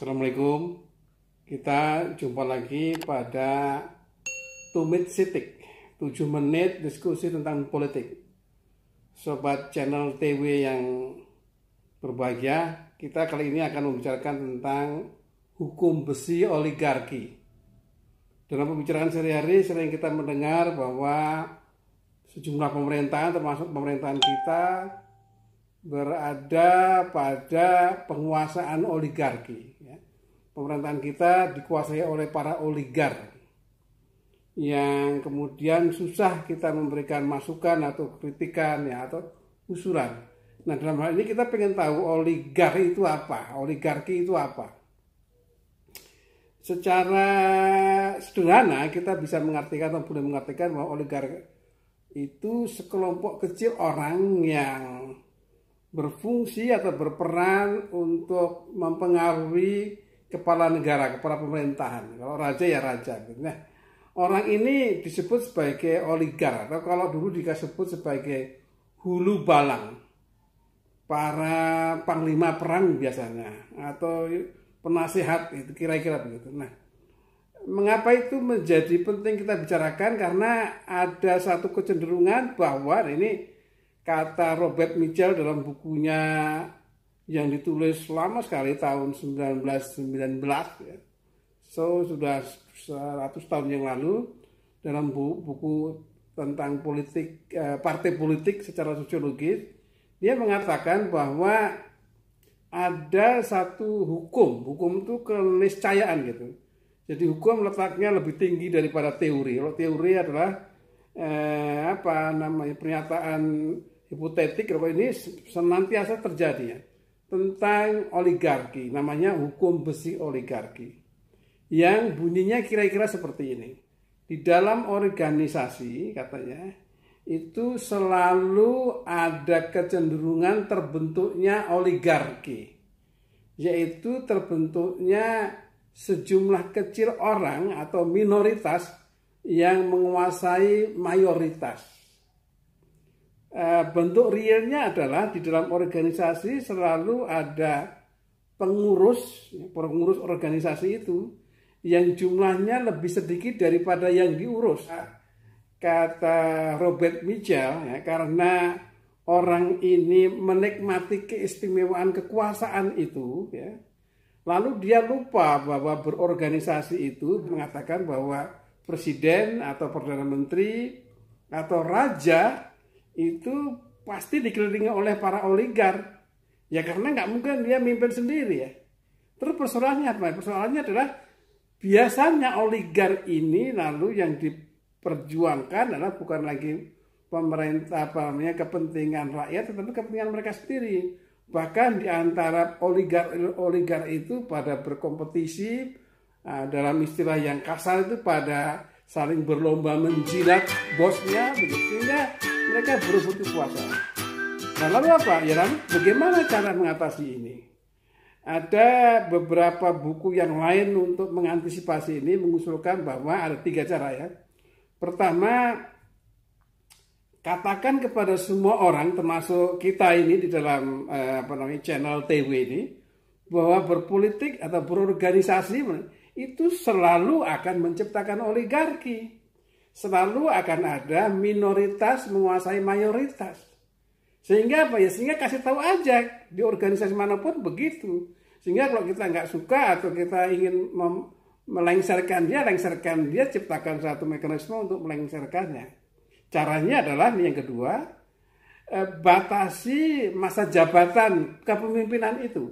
Assalamualaikum. Kita jumpa lagi pada Tumit Sitik, 7 menit diskusi tentang politik. Sobat channel TW yang berbahagia, kita kali ini akan membicarakan tentang hukum besi oligarki. Dalam pembicaraan sehari-hari sering kita mendengar bahwa sejumlah pemerintahan termasuk pemerintahan kita berada pada penguasaan oligarki. Pemerintahan kita dikuasai oleh para oligar yang kemudian susah kita memberikan masukan atau kritikan atau usulan. Nah, dalam hal ini kita pengen tahu oligar itu apa, oligarki itu apa. Secara sederhana kita bisa mengartikan atau boleh mengartikan bahwa oligar itu sekelompok kecil orang yang berfungsi atau berperan untuk mempengaruhi kepala negara, kepala pemerintahan. Kalau raja ya raja. Nah, orang ini disebut sebagai oligar atau kalau dulu disebut sebagai hulu balang, para panglima perang biasanya atau penasihat, itu kira-kira begitu. Nah, mengapa itu menjadi penting kita bicarakan? Karena ada satu kecenderungan bahwa ini kata Robert Mitchell dalam bukunya yang ditulis lama sekali tahun 1919 ya. So sudah 100 tahun yang lalu dalam buku tentang politik partai politik secara sosiologis, dia mengatakan bahwa ada satu hukum itu keniscayaan gitu. Jadi hukum letaknya lebih tinggi daripada teori. Kalau teori adalah pernyataan hipotetik, kalau ini senantiasa terjadi ya, tentang oligarki, namanya hukum besi oligarki, yang bunyinya kira-kira seperti ini. Di dalam organisasi katanya itu selalu ada kecenderungan terbentuknya oligarki, yaitu terbentuknya sejumlah kecil orang atau minoritas yang menguasai mayoritas. Bentuk realnya adalah di dalam organisasi selalu ada pengurus organisasi itu yang jumlahnya lebih sedikit daripada yang diurus. Kata Robert Mitchell, ya, karena orang ini menikmati keistimewaan kekuasaan itu, ya, lalu dia lupa bahwa berorganisasi itu mengatakan bahwa presiden atau perdana menteri atau raja itu pasti dikelilingi oleh para oligar. Ya karena nggak mungkin dia mimpin sendiri ya. Terus persoalannya apa? Persoalannya adalah biasanya oligar ini lalu yang diperjuangkan adalah bukan lagi pemerintah kepentingan rakyat, tetapi kepentingan mereka sendiri. Bahkan di antara oligar itu pada berkompetisi, dalam istilah yang kasar itu pada saling berlomba menjilat bosnya, sehingga mereka berebut kekuasaan. Nah, lalu apa? Ya, lalu bagaimana cara mengatasi ini? Ada beberapa buku yang lain untuk mengantisipasi ini mengusulkan bahwa ada 3 cara ya. Pertama, katakan kepada semua orang termasuk kita ini di dalam channel TV ini bahwa berpolitik atau berorganisasi itu selalu akan menciptakan oligarki. Selalu akan ada minoritas menguasai mayoritas. Sehingga apa ya? Sehingga kasih tahu aja di organisasi manapun begitu. Sehingga kalau kita nggak suka atau kita ingin melengsarkan dia, ciptakan satu mekanisme untuk melengsarkannya. Caranya adalah yang kedua, batasi masa jabatan kepemimpinan itu.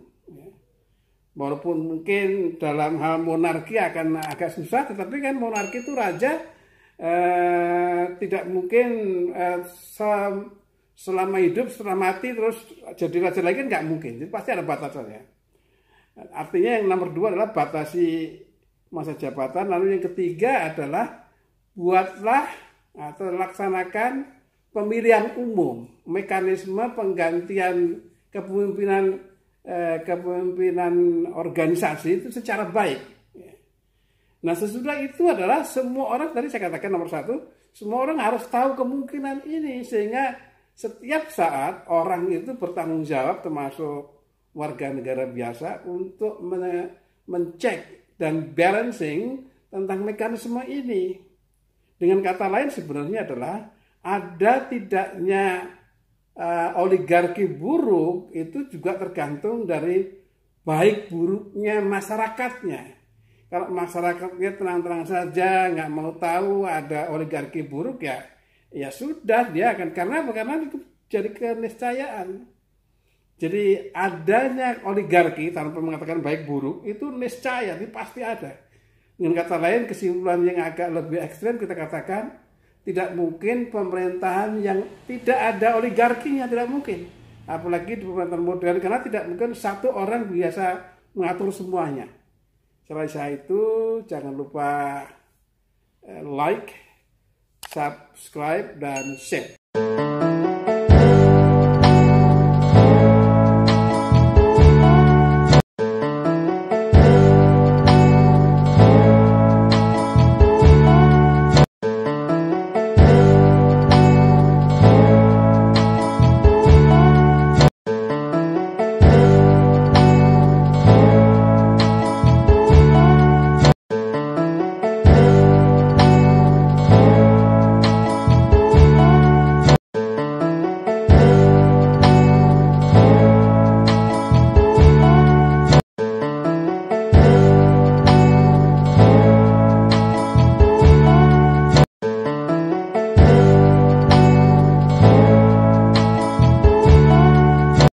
Walaupun mungkin dalam hal monarki akan agak susah, tetapi kan monarki itu raja tidak mungkin selama hidup, setelah mati terus jadi raja lagi, nggak mungkin. Jadi pasti ada batasannya. Artinya yang nomor 2 adalah batasi masa jabatan. Lalu yang ketiga adalah buatlah atau laksanakan pemilihan umum, mekanisme penggantian kepemimpinan organisasi itu secara baik. Nah, sesudah itu adalah semua orang, tadi saya katakan nomor 1, semua orang harus tahu kemungkinan ini sehingga setiap saat orang itu bertanggung jawab termasuk warga negara biasa untuk mencek dan balancing tentang mekanisme ini. Dengan kata lain sebenarnya adalah ada tidaknya oligarki buruk itu juga tergantung dari baik buruknya masyarakatnya. Kalau masyarakatnya tenang-tenang saja, nggak mau tahu ada oligarki buruk, ya sudah, dia akan, karena itu jadi keniscayaan. Jadi adanya oligarki tanpa mengatakan baik buruk itu niscaya, itu pasti ada. Dengan kata lain, kesimpulan yang agak lebih ekstrem kita katakan tidak mungkin pemerintahan yang tidak ada oligarkinya, tidak mungkin. Apalagi di pemerintahan modern, karena tidak mungkin satu orang biasa mengatur semuanya. Selain itu, jangan lupa like, subscribe, dan share.